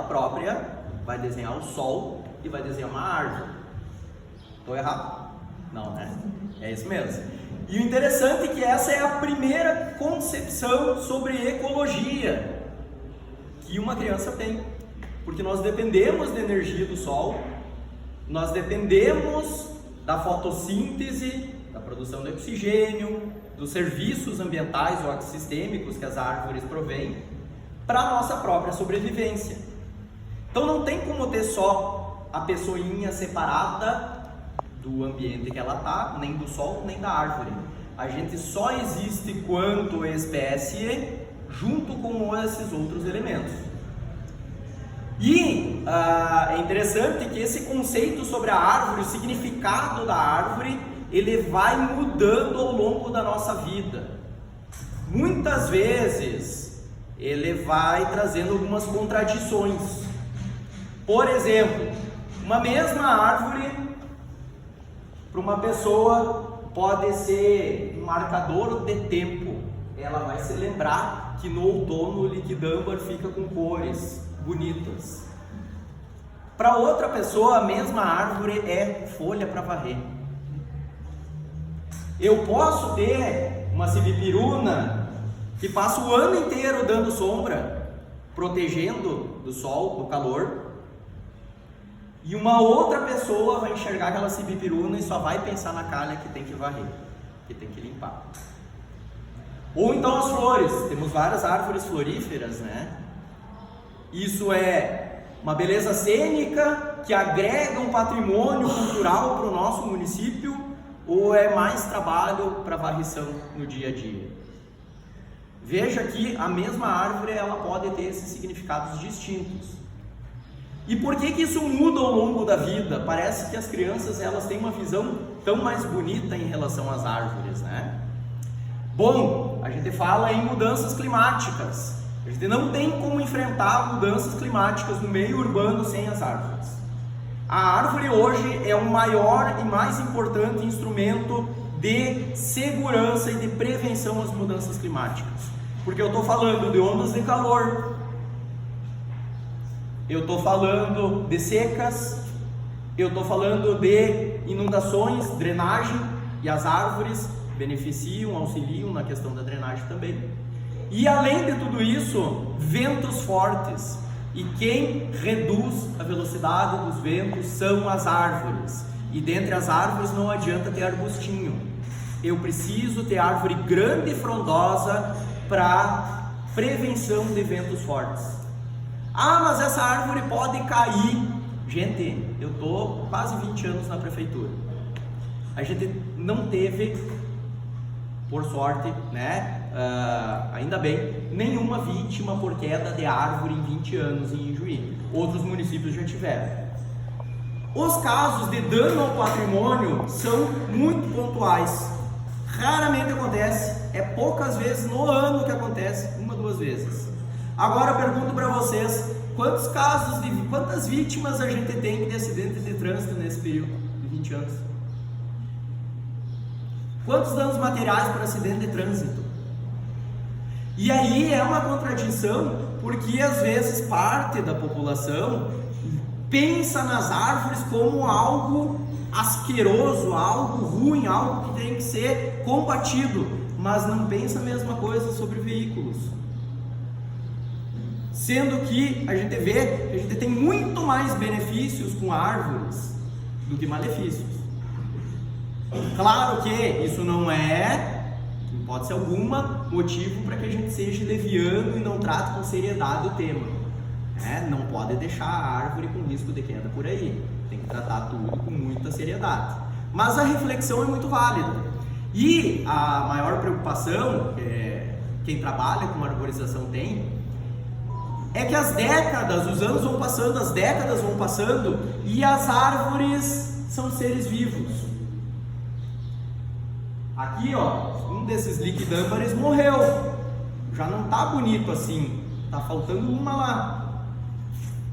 própria vai desenhar o sol e vai desenhar uma árvore. Estou errado? Não, né? É isso mesmo. E o interessante é que essa é a primeira concepção sobre ecologia que uma criança tem. Porque nós dependemos da energia do sol, nós dependemos da fotossíntese, da produção de oxigênio, dos serviços ambientais ou ecossistêmicos que as árvores provêm para a nossa própria sobrevivência. Então não tem como ter só a pessoinha separada do ambiente que ela está, nem do sol, nem da árvore. A gente só existe quanto espécie junto com esses outros elementos. E é interessante que esse conceito sobre a árvore, o significado da árvore, ele vai mudando ao longo da nossa vida. Muitas vezes ele vai trazendo algumas contradições. Por exemplo, uma mesma árvore para uma pessoa pode ser um marcador de tempo. Ela vai se lembrar que no outono o liquidâmbar fica com cores bonitas. Para outra pessoa, a mesma árvore é folha para varrer. Eu posso ter uma sibipiruna que passa o ano inteiro dando sombra, protegendo do sol, do calor, e uma outra pessoa vai enxergar aquela sibipiruna e só vai pensar na calha que tem que varrer, que tem que limpar. Ou então as flores, temos várias árvores floríferas, né? Isso é uma beleza cênica que agrega um patrimônio cultural para o nosso município, ou é mais trabalho para varrição no dia a dia? Veja que a mesma árvore ela pode ter esses significados distintos. E por que isso muda ao longo da vida? Parece que as crianças elas têm uma visão tão mais bonita em relação às árvores, né? Bom, a gente fala em mudanças climáticas. A gente não tem como enfrentar mudanças climáticas no meio urbano sem as árvores. A árvore hoje é o maior e mais importante instrumento de segurança e de prevenção às mudanças climáticas. Porque eu estou falando de ondas de calor, eu estou falando de secas, eu estou falando de inundações, drenagem, e as árvores beneficiam, auxiliam na questão da drenagem também. E além de tudo isso, ventos fortes. E quem reduz a velocidade dos ventos são as árvores. E dentre as árvores não adianta ter arbustinho. Eu preciso ter árvore grande e frondosa para prevenção de ventos fortes. Ah, mas essa árvore pode cair. Gente, eu estou quase 20 anos na prefeitura. A gente não teve, por sorte, né? Ainda bem, nenhuma vítima por queda de árvore em 20 anos em Ijuí. Outros municípios já tiveram. Os casos de dano ao patrimônio são muito pontuais. Raramente acontece, é poucas vezes no ano que acontece, uma, duas vezes. Agora eu pergunto para vocês, quantas vítimas a gente tem de acidente de trânsito nesse período de 20 anos? Quantos danos materiais por acidente de trânsito? E aí é uma contradição, porque às vezes parte da população pensa nas árvores como algo asqueroso, algo ruim, algo que tem que ser combatido, mas não pensa a mesma coisa sobre veículos. Sendo que a gente vê que a gente tem muito mais benefícios com árvores do que malefícios. Claro que isso não é, em hipótese alguma, motivo para que a gente seja leviano e não trate com seriedade o tema. Não pode deixar a árvore com risco de queda por aí. Tem que tratar tudo com muita seriedade. Mas a reflexão é muito válida. E a maior preocupação que quem trabalha com arborização tem é que as décadas, os anos vão passando, as décadas vão passando e as árvores são seres vivos. Aqui, ó, um desses liquidâmbares morreu. Já não tá bonito assim, tá faltando uma lá.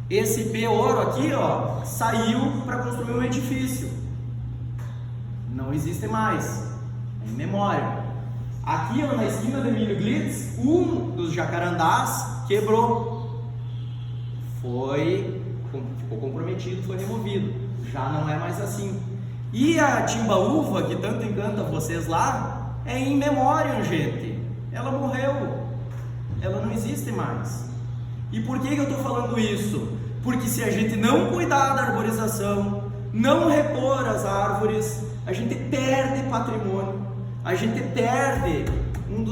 Esse pé-ouro aqui, ó, saiu para construir um edifício. Não existe mais, é em memória. Aqui, ó, na esquina do Emílio Glitz, um dos jacarandás quebrou. ficou comprometido, foi removido. Já não é mais assim. E a timbaúva, que tanto encanta vocês lá, é em memória, gente. Ela morreu. Ela não existe mais. E por que eu estou falando isso? Porque se a gente não cuidar da arborização, não repor as árvores, a gente perde patrimônio, a gente perde uma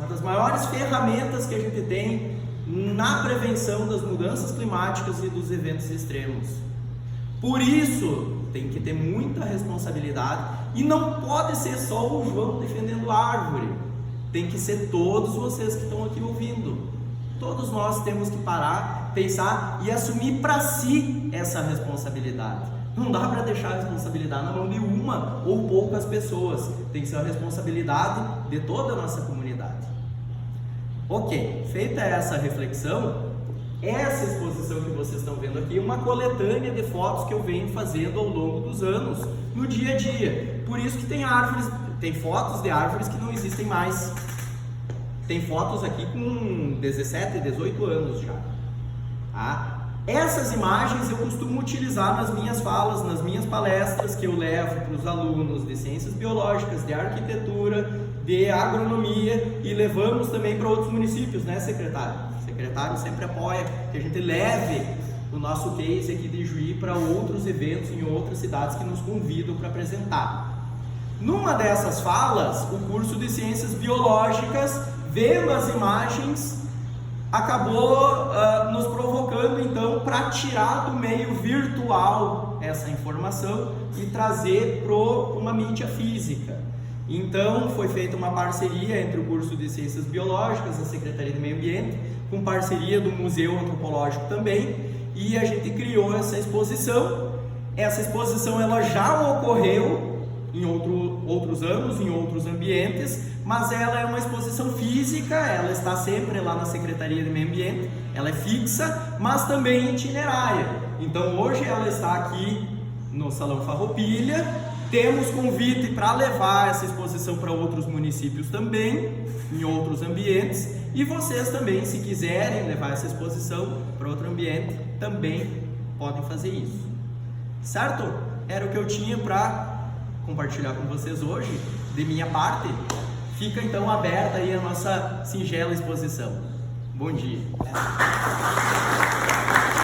das maiores ferramentas que a gente tem na prevenção das mudanças climáticas e dos eventos extremos. Por isso, tem que ter muita responsabilidade e não pode ser só o João defendendo a árvore, tem que ser todos vocês que estão aqui ouvindo. Todos nós temos que parar, pensar e assumir para si essa responsabilidade. Não dá para deixar a responsabilidade na mão de uma ou poucas pessoas. Tem que ser a responsabilidade de toda a nossa comunidade. Ok, feita essa reflexão, essa exposição que vocês estão vendo aqui é uma coletânea de fotos que eu venho fazendo ao longo dos anos, no dia a dia. Por isso que tem fotos de árvores que não existem mais. Tem fotos aqui com 17, 18 anos já. Tá? Essas imagens eu costumo utilizar nas minhas falas, nas minhas palestras que eu levo para os alunos de ciências biológicas, de arquitetura, de agronomia e levamos também para outros municípios, né, secretário? O secretário sempre apoia que a gente leve o nosso case aqui de Juí para outros eventos em outras cidades que nos convidam para apresentar. Numa dessas falas, o curso de ciências biológicas, vendo as imagens, acabou nos provocando então para tirar do meio virtual essa informação e trazer para uma mídia física. Então foi feita uma parceria entre o curso de ciências biológicas, a Secretaria do Meio Ambiente, com parceria do Museu Antropológico também, e a gente criou essa exposição. Essa exposição ela já ocorreu em outros anos, em outros ambientes, mas ela é uma exposição física, ela está sempre lá na Secretaria do Meio Ambiente, ela é fixa, mas também itinerária. Então hoje ela está aqui no Salão Farroupilha, temos convite para levar essa exposição para outros municípios também, em outros ambientes, e vocês também, se quiserem levar essa exposição para outro ambiente, também podem fazer isso. Certo? Era o que eu tinha para compartilhar com vocês hoje. De minha parte, fica então aberta aí a nossa singela exposição. Bom dia.